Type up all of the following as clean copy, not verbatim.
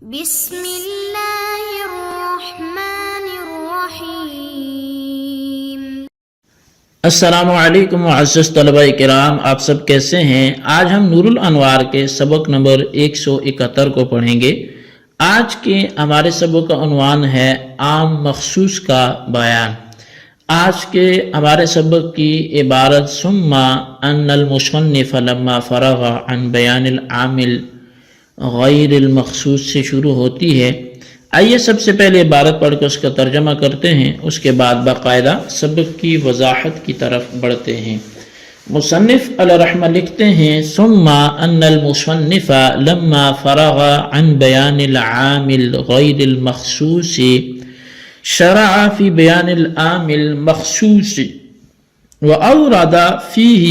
بسم اللہ الرحمن الرحیم۔ السلام علیکم معزز طلبہ کرام، آپ سب کیسے ہیں؟ آج ہم نور الانوار کے سبق نمبر 171 کو پڑھیں گے۔ آج کے ہمارے سبق کا عنوان ہے عام مخصوص کا بیان۔ آج کے ہمارے سبق کی عبارت ثم ان المصنف لما فرغ عن بیان العامل غیر المخصوص سے شروع ہوتی ہے۔ آئیے سب سے پہلے عبارت پڑھ کے اس کا ترجمہ کرتے ہیں، اس کے بعد باقاعدہ سبق کی وضاحت کی طرف بڑھتے ہیں۔ مصنف علیہ رحمہ لکھتے ہیں ثم ان المصنف لما فرغ عن بیان العامل غیر المخصوص شرع فی بیان العامل المخصوص وأورد فيه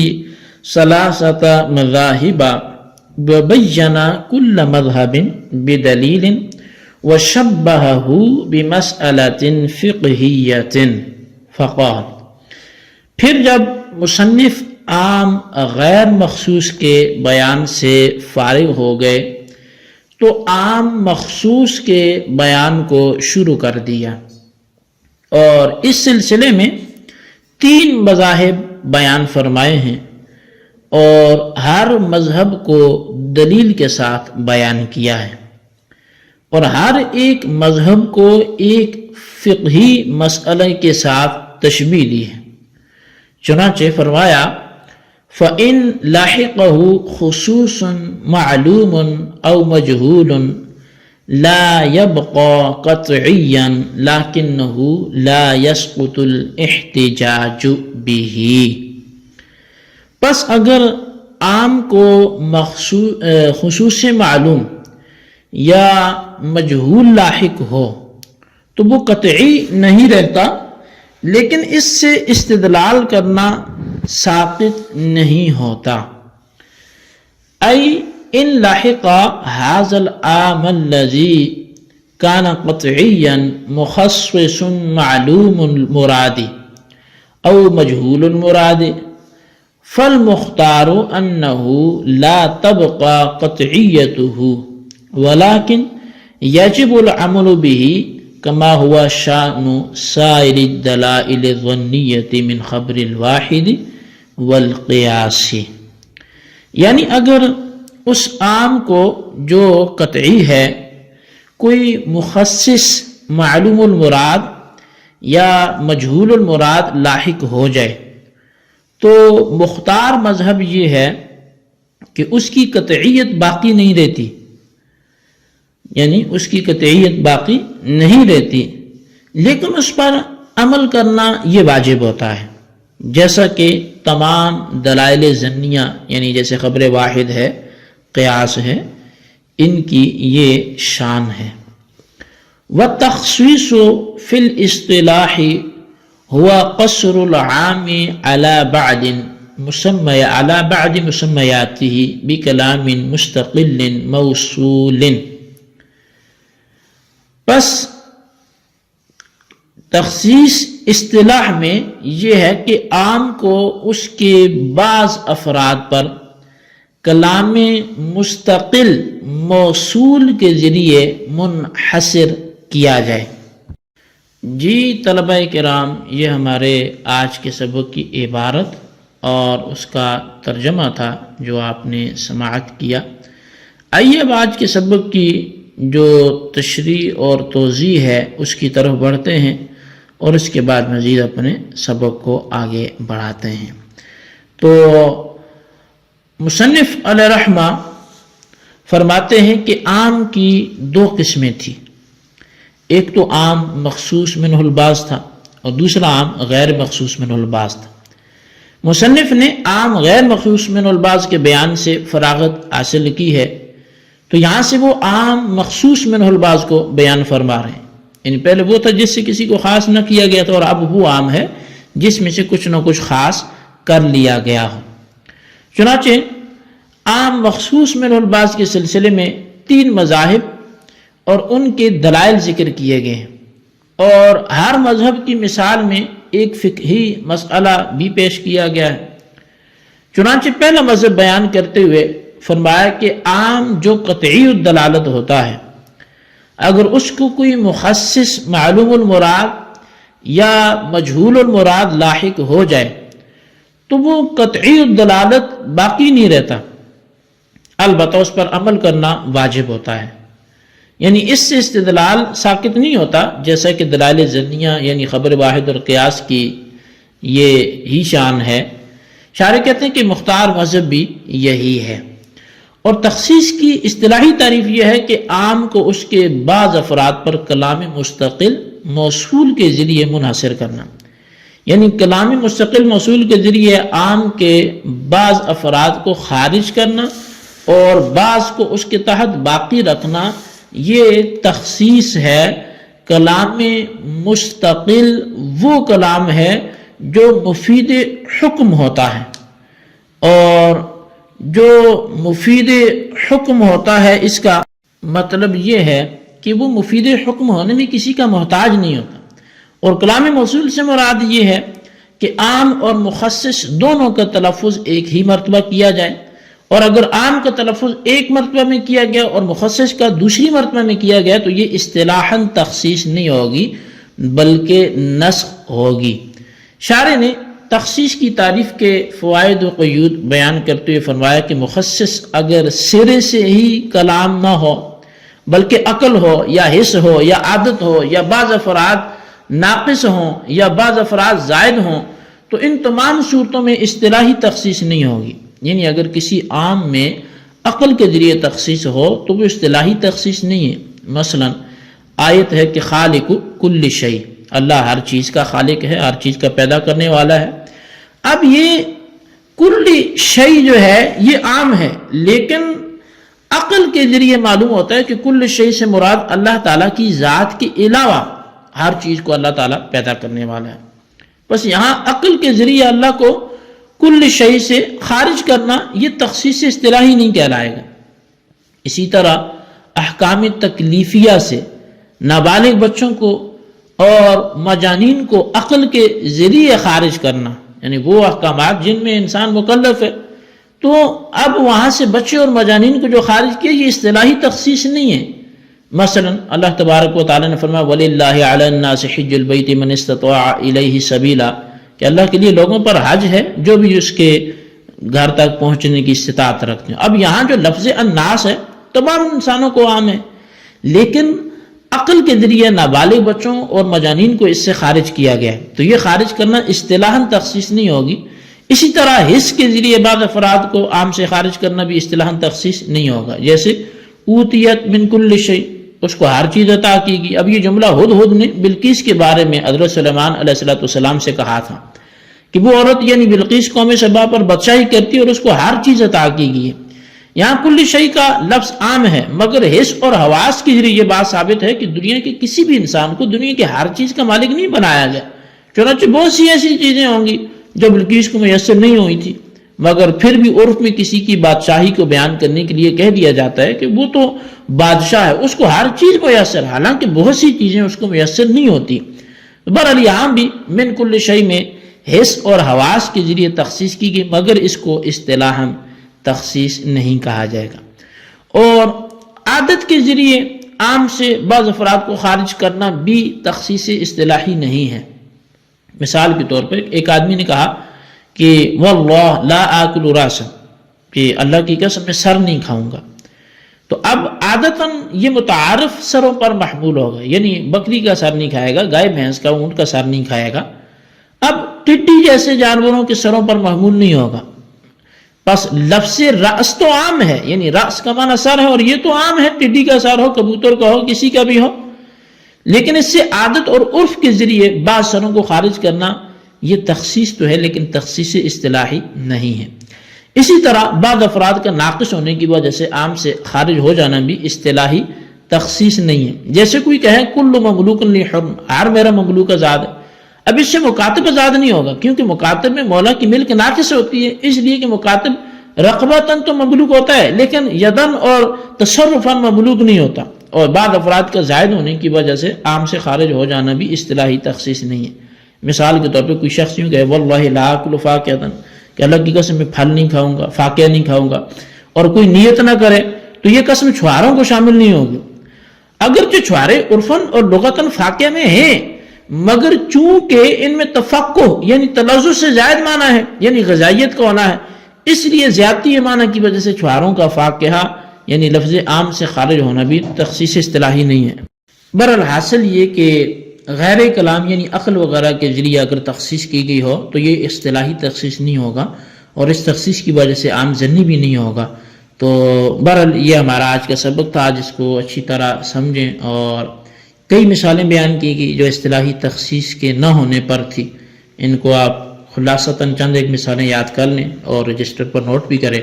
ثلاثة مذاهب وبين كل مذهب بدلیل وشبهه بمسألة فقہیة فقال۔ پھر جب مصنف عام غیر مخصوص کے بیان سے فارغ ہو گئے تو عام مخصوص کے بیان کو شروع کر دیا، اور اس سلسلے میں 3 مذاہب بیان فرمائے ہیں اور ہر مذہب کو دلیل کے ساتھ بیان کیا ہے، اور ہر ایک مذہب کو ایک فقہی مسئلے کے ساتھ تشبیہ دی ہے۔ چنانچہ فرمایا فَإِن لَحِقَهُ خُصُوصٌ مَعْلُومٌ أَوْ مَجْهُولٌ لَا يَبْقَى قَطْعِيًّا لَكِنَّهُ لَا يَسْقُطُ الْاحْتِجَاجُ بِهِ۔ پس اگر عام کو خصوص معلوم یا مجہول لاحق ہو تو وہ قطعی نہیں رہتا، لیکن اس سے استدلال کرنا ساقط نہیں ہوتا۔ ای ان لاحق هذا العام الذي كان قطعيا مخصص معلوم المراد او مجهول المراد فالمختار انه لا تبقى قطعيته ولكن يجب العمل به كما هو شأن سائر الدلائل الظنية من خبر الواحد والقياس۔ یعنی اگر اس عام کو جو قطعی ہے کوئی مخصص معلوم المراد یا مجہول المراد لاحق ہو جائے تو مختار مذہب یہ ہے کہ اس کی قطعیت باقی نہیں رہتی، یعنی اس کی قطعیت باقی نہیں رہتی، لیکن اس پر عمل کرنا یہ واجب ہوتا ہے، جیسا کہ تمام دلائل ظنیہ یعنی جیسے خبر واحد ہے، قیاس ہے، ان کی یہ شان ہے۔ وَالتَّخْصِيصُ فِي الْاصْطِلَاحِ هو قصر العام على بعد مسمياته بكلام مستقل موصول۔ پس تخصیص اصطلاح میں یہ ہے کہ عام کو اس کے بعض افراد پر کلام مستقل موصول کے ذریعے منحصر کیا جائے۔ جی طلبہ کرام، یہ ہمارے آج کے سبق کی عبارت اور اس کا ترجمہ تھا جو آپ نے سماعت کیا۔ آئیے اب آج کے سبق کی جو تشریح اور توضیح ہے اس کی طرف بڑھتے ہیں اور اس کے بعد مزید اپنے سبق کو آگے بڑھاتے ہیں۔ تو مصنف علیہ رحمہ فرماتے ہیں کہ عام کی 2 قسمیں تھیں، ایک تو عام مخصوص منہ البعض تھا اور دوسرا عام غیر مخصوص منہ البعض تھا۔ مصنف نے عام غیر مخصوص منہ البعض کے بیان سے فراغت حاصل کی ہے، تو یہاں سے وہ عام مخصوص منہ البعض کو بیان فرما رہے ہیں۔ یعنی پہلے وہ تھا جس سے کسی کو خاص نہ کیا گیا تھا، اور اب وہ عام ہے جس میں سے کچھ نہ کچھ خاص کر لیا گیا ہو۔ چنانچہ عام مخصوص منہ البعض کے سلسلے میں 3 مذاہب اور ان کے دلائل ذکر کیے گئے ہیں، اور ہر مذہب کی مثال میں ایک فقہی مسئلہ بھی پیش کیا گیا ہے۔ چنانچہ پہلا مذہب بیان کرتے ہوئے فرمایا کہ عام جو قطعی الدلالت ہوتا ہے اگر اس کو کوئی مخصص معلوم المراد یا مجہول المراد لاحق ہو جائے تو وہ قطعی الدلالت باقی نہیں رہتا، البتہ اس پر عمل کرنا واجب ہوتا ہے، یعنی اس سے استدلال ساقط نہیں ہوتا، جیسا کہ دلائل ظنیہ یعنی خبر واحد اور قیاس کی یہ ہی شان ہے۔ شارح کہتے ہیں کہ مختار مذہب بھی یہی ہے۔ اور تخصیص کی اصطلاحی تعریف یہ ہے کہ عام کو اس کے بعض افراد پر کلام مستقل موصول کے ذریعے منحصر کرنا، یعنی کلام مستقل موصول کے ذریعے عام کے بعض افراد کو خارج کرنا اور بعض کو اس کے تحت باقی رکھنا، یہ تخصیص ہے۔ کلام مستقل وہ کلام ہے جو مفید حکم ہوتا ہے، اور جو مفید حکم ہوتا ہے اس کا مطلب یہ ہے کہ وہ مفید حکم ہونے میں کسی کا محتاج نہیں ہوتا۔ اور کلام موصول سے مراد یہ ہے کہ عام اور مخصص دونوں کا تلفظ ایک ہی مرتبہ کیا جائے، اور اگر عام کا تلفظ ایک مرتبہ میں کیا گیا اور مخصص کا دوسری مرتبہ میں کیا گیا تو یہ اصطلاحاً تخصیص نہیں ہوگی بلکہ نسخ ہوگی۔ شارح نے تخصیص کی تعریف کے فوائد و قیود بیان کرتے ہوئے فرمایا کہ مخصص اگر سرے سے ہی کلام نہ ہو بلکہ عقل ہو یا حس ہو یا عادت ہو یا بعض افراد ناقص ہوں یا بعض افراد زائد ہوں تو ان تمام صورتوں میں اصطلاحی تخصیص نہیں ہوگی، یعنی اگر کسی عام میں عقل کے ذریعے تخصیص ہو تو وہ اصطلاحی تخصیص نہیں ہے۔ مثلا آیت ہے کہ خالق کل شیء، اللہ ہر چیز کا خالق ہے، ہر چیز کا پیدا کرنے والا ہے۔ اب یہ کل شیء جو ہے یہ عام ہے، لیکن عقل کے ذریعے معلوم ہوتا ہے کہ کل شیء سے مراد اللہ تعالیٰ کی ذات کے علاوہ ہر چیز کو اللہ تعالیٰ پیدا کرنے والا ہے۔ بس یہاں عقل کے ذریعے اللہ کو کل شیء سے خارج کرنا یہ تخصیص اصطلاحی نہیں کہلائے گا۔ اسی طرح احکام تکلیفیہ سے نابالغ بچوں کو اور مجانین کو عقل کے ذریعے خارج کرنا، یعنی وہ احکامات جن میں انسان مکلف ہے، تو اب وہاں سے بچے اور مجانین کو جو خارج کیا یہ اصطلاحی تخصیص نہیں ہے۔ مثلا اللہ تبارک و تعالیٰ نے فرمایا وَلِلَّهِ عَلَى النَّاسِ حِجُّ الْبَيْتِ مَنِ اسْتَطَاعَ إِلَيْهِ سَبِيلًا، کہ اللہ کے لیے لوگوں پر حج ہے جو بھی اس کے گھر تک پہنچنے کی استطاعت رکھتے ہیں۔ اب یہاں جو لفظ الناس ہے تمام انسانوں کو عام ہے، لیکن عقل کے ذریعے نابالغ بچوں اور مجانین کو اس سے خارج کیا گیا ہے، تو یہ خارج کرنا اصطلاحاً تخصیص نہیں ہوگی۔ اسی طرح حس کے ذریعے بعض افراد کو عام سے خارج کرنا بھی اصطلاحاً تخصیص نہیں ہوگا، جیسے اوتیت من کل شیء، اس کو ہر چیز عطا کی گئی۔ اب یہ جملہ ہدہد نے بلقیس کے بارے میں حضرت سلیمان علیہ السلام سے کہا تھا کہ وہ عورت یعنی بلقیس قوم سبا پر بادشاہی کرتی اور اس کو ہر چیز عطا کی گئی ہے۔ یہاں کل شیء کا لفظ عام ہے، مگر حس اور حواس کے ذریعے یہ بات ثابت ہے کہ دنیا کے کسی بھی انسان کو دنیا کے ہر چیز کا مالک نہیں بنایا گیا، چنانچہ بہت سی ایسی چیزیں ہوں گی جو بلقیس کو میسر نہیں ہوئی تھی، مگر پھر بھی عرف میں کسی کی بادشاہی کو بیان کرنے کے لیے کہہ دیا جاتا ہے کہ وہ تو بادشاہ ہے، اس کو ہر چیز میسر، حالانکہ بہت سی چیزیں اس کو میسر نہیں ہوتی۔ بہرحال یہاں بھی من کل شیء میں حس اور حواس کے ذریعے تخصیص کی گئی، مگر اس کو اصطلاحاً تخصیص نہیں کہا جائے گا۔ اور عادت کے ذریعے عام سے بعض افراد کو خارج کرنا بھی تخصیص اصطلاحی نہیں ہے۔ مثال کے طور پر ایک آدمی نے کہا کہ واللہ لا آکل راسا، کہ اللہ کی قسم میں سر نہیں کھاؤں گا، تو اب عادتاً یہ متعارف سروں پر محمول ہوگا، یعنی بکری کا سر نہیں کھائے گا، گائے بھینس کا اونٹ کا سر نہیں کھائے گا۔ اب ٹڈی جیسے جانوروں کے سروں پر محمول نہیں ہوگا۔ بس لفظ رأس تو عام ہے، یعنی رأس کا معنی سر ہے، اور یہ تو عام ہے، ٹڈی کا سر ہو، کبوتر کا ہو، کسی کا بھی ہو، لیکن اس سے عادت اور عرف کے ذریعے بعض سروں کو خارج کرنا یہ تخصیص تو ہے لیکن تخصیص اصطلاحی نہیں ہے۔ اسی طرح بعض افراد کا ناقص ہونے کی وجہ سے عام سے خارج ہو جانا بھی اصطلاحی تخصیص نہیں ہے۔ جیسے کوئی کہے کل مملوک لی حرم، ہر میرا مملوک آزاد ہے، اب اس سے مکاتب آزاد نہیں ہوگا، کیونکہ مکاتب میں مولا کی ملک ناقص ہوتی ہے، اس لیے کہ مکاتب رقبتاً تو مملوک ہوتا ہے لیکن یدن اور تصرفاً مملوک نہیں ہوتا، اور بعض افراد کا زائد ہونے کی وجہ سے عام سے خارج ہو جانا بھی اصطلاحی تخصیص نہیں ہے۔ مثال کے طور پہ کوئی شخص یوں کہے واللہ لا آکل فاکہۃ، کہ اللہ کی قسم میں پھل نہیں کھاؤں گا، فاکہ نہیں کھاؤں گا، اور کوئی نیت نہ کرے تو یہ قسم چھواروں کو شامل نہیں ہوگی۔ اگرچہ چھوارے عرفاً اور لغتاً فاقہ میں ہیں، مگر چونکہ ان میں تفقہ یعنی تلذذ سے زائد معنی ہے، یعنی غذائیت کا ہونا ہے، اس لیے زیادتی معنی کی وجہ سے چھواروں کا فاقہ یعنی لفظ عام سے خارج ہونا بھی تخصیص اصطلاحی نہیں ہے۔ بہرحال حاصل یہ کہ غیر کلام یعنی عقل وغیرہ کے ذریعے اگر تخصیص کی گئی ہو تو یہ اصطلاحی تخصیص نہیں ہوگا، اور اس تخصیص کی وجہ سے عام ظنی بھی نہیں ہوگا۔ تو بہرحال یہ ہمارا آج کا سبق تھا، آج اس کو اچھی طرح سمجھیں، اور کئی مثالیں بیان کی گئی جو اصطلاحی تخصیص کے نہ ہونے پر تھی، ان کو آپ خلاصتاً چند ایک مثالیں یاد کر لیں اور رجسٹر پر نوٹ بھی کریں،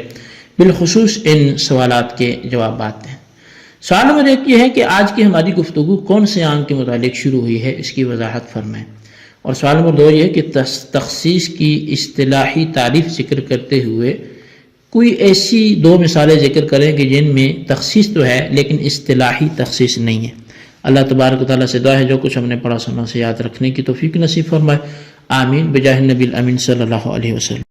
بالخصوص ان سوالات کے جوابات ہیں۔ سوال نمبر 1 یہ ہے کہ آج کی ہماری گفتگو کون سے عام کے متعلق شروع ہوئی ہے، اس کی وضاحت فرمائیں۔ اور سوال نمبر 2 یہ ہے کہ تخصیص کی اصطلاحی تعریف ذکر کرتے ہوئے کوئی ایسی 2 مثالیں ذکر کریں کہ جن میں تخصیص تو ہے لیکن اصطلاحی تخصیص نہیں ہے۔ اللہ تبارک و تعالیٰ سے دعا ہے جو کچھ ہم نے پڑھا سنا سے یاد رکھنے کی توفیق نصیب فرمائے، آمین بجاہ النبی الامین صلی اللہ علیہ وسلم۔